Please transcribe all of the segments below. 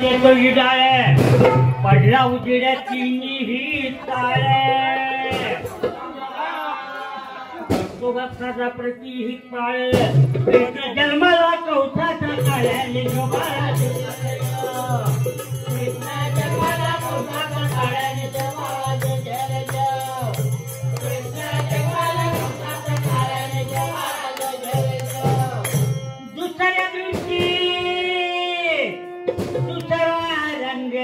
डाळे पडला उजेड्या तिन्ही ताळे तो भक्ताचा प्रतिहित पाळे कृष्ण जन्माला कवचाचा काळ्याने जोबाळा कृष्ण जन्माला कवचाचा काळ्याने जोबाळा कृष्ण जन्माला कवचाचा काळ्याने जोबाळा दुसऱ्या दिवशी रंग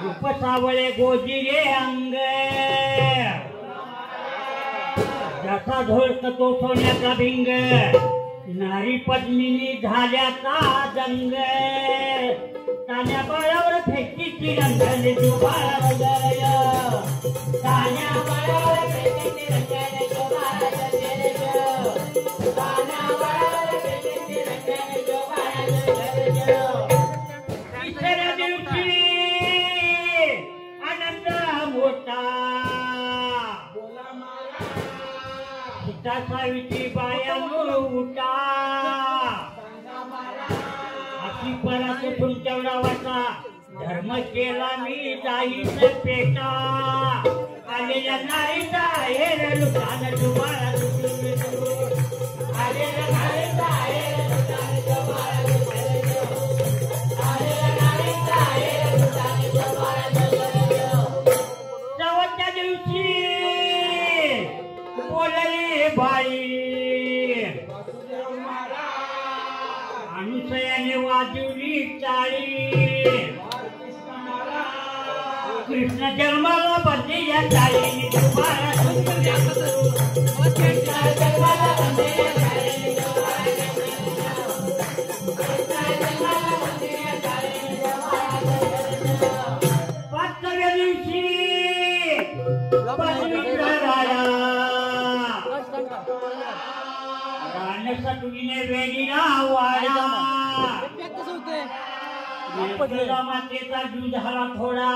रूप सावळे गोजिरे अंग जसा झोळक तो सोन्याचा भिंग नारी पद्मिनी झाल्याचा दंग तान्या बाळावर फेकीची रंगले जोबाळा वगैरे तान्या बाळावर फेकीची रंगले जोबाळा तान्या बाळावर फेकीची रंगले जोबाळा तिसऱ्या दिवशी आनंद मोठा सीता सावित्री बाया उठा अशी परत तुमच्या वाटा धर्म केला मी जाईच पेटा आलेल्या नारीचा हेर लुटान तुम्हाला आलेल्या नारीचा हेर लुटान शेवटच्या दिवशी बोलली बाई अनुसयाने वाजवली टाळी कृष्ण जन्माला बंदी या टाळीने तुम्हाला कृष्ण जन्माला बंदी या टाळीने पाचव्या दिवशी रानसटुकीने वेडीला वाडा मातेचा दूध झाला थोडा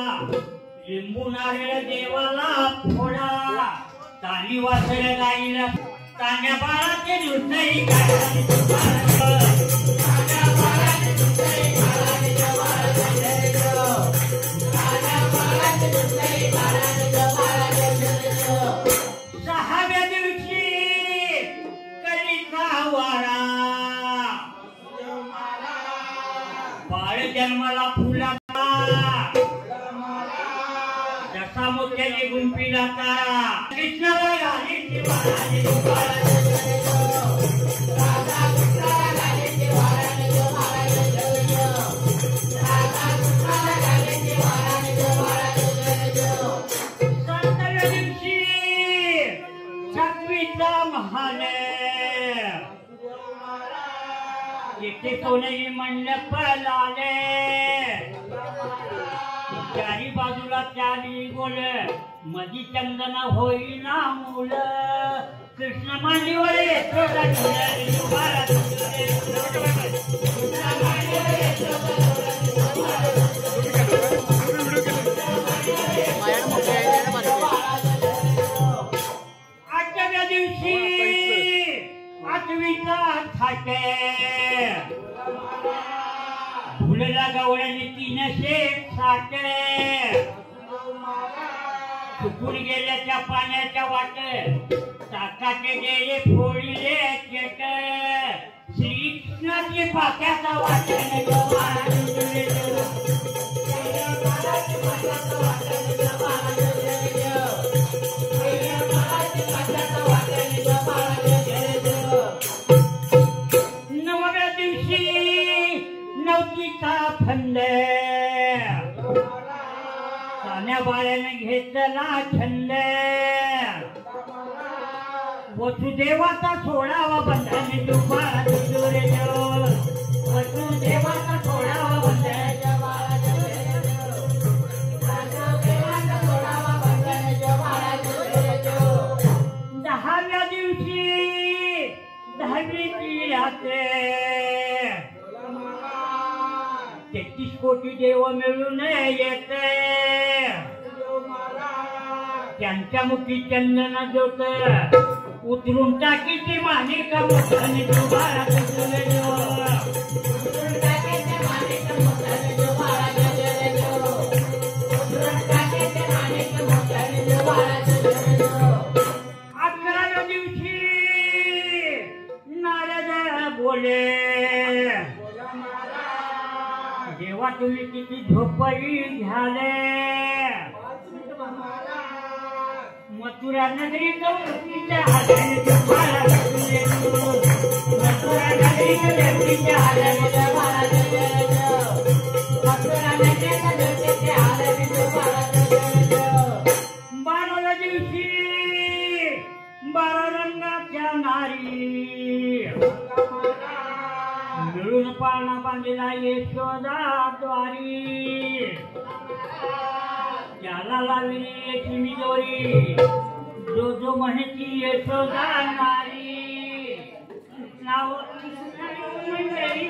लिंबू नारळ देवाला फोडा कानी वासळ गाईला कान्या बाळाचे दुधही सहाव्या दिवशी कलीचा वारा बाळ जन्माला फुलाचा जसा मोठ्याने गुंफीला तारा कृष्णाला घालीची इथे सोनेरी मंडप लाले चारी बाजूला चारी बोल मधी चंदन होईना मूल कृष्ण मांडीवर येतो आठव्या दिवशी आठवीचा थाटे फुलला गवळ्याने 360 चुकून गेल्याच्या पाण्याच्या वाट टाकाचे गेले फोडले चेट श्रीकृष्णाची पाक्याचा वाट नवव्या दिवशी नवतीचा फंद कान्या बाळ्याने घेतला छंद वसुदेवाचा सोडावा बंधाने तुम्हाला वसुदेवाचा सोडावा बंधाने दहाव्या दिवशी 10वीची यात्रे 33 कोटी देव मिळून येते त्यांच्या मुखी चंदन जोत उतरून टाकीची मानिका मुखाने तुम्हाला देवा तुम्ही किती झोपही झाले मथुरा नगरी गौरीच्या हाताने तुम्हाला मथुरा नगरी गौरीच्या हाताने मथुरा नगरीच्या हाताने बाराव्या दिवशी 12 रंगाच्या नारी मिळून पाळणा बांधलेला यशोदा द्वारी त्याला लावली याची मी दोरी जो जो म्हणती यशोदा नारी नाव मंडळी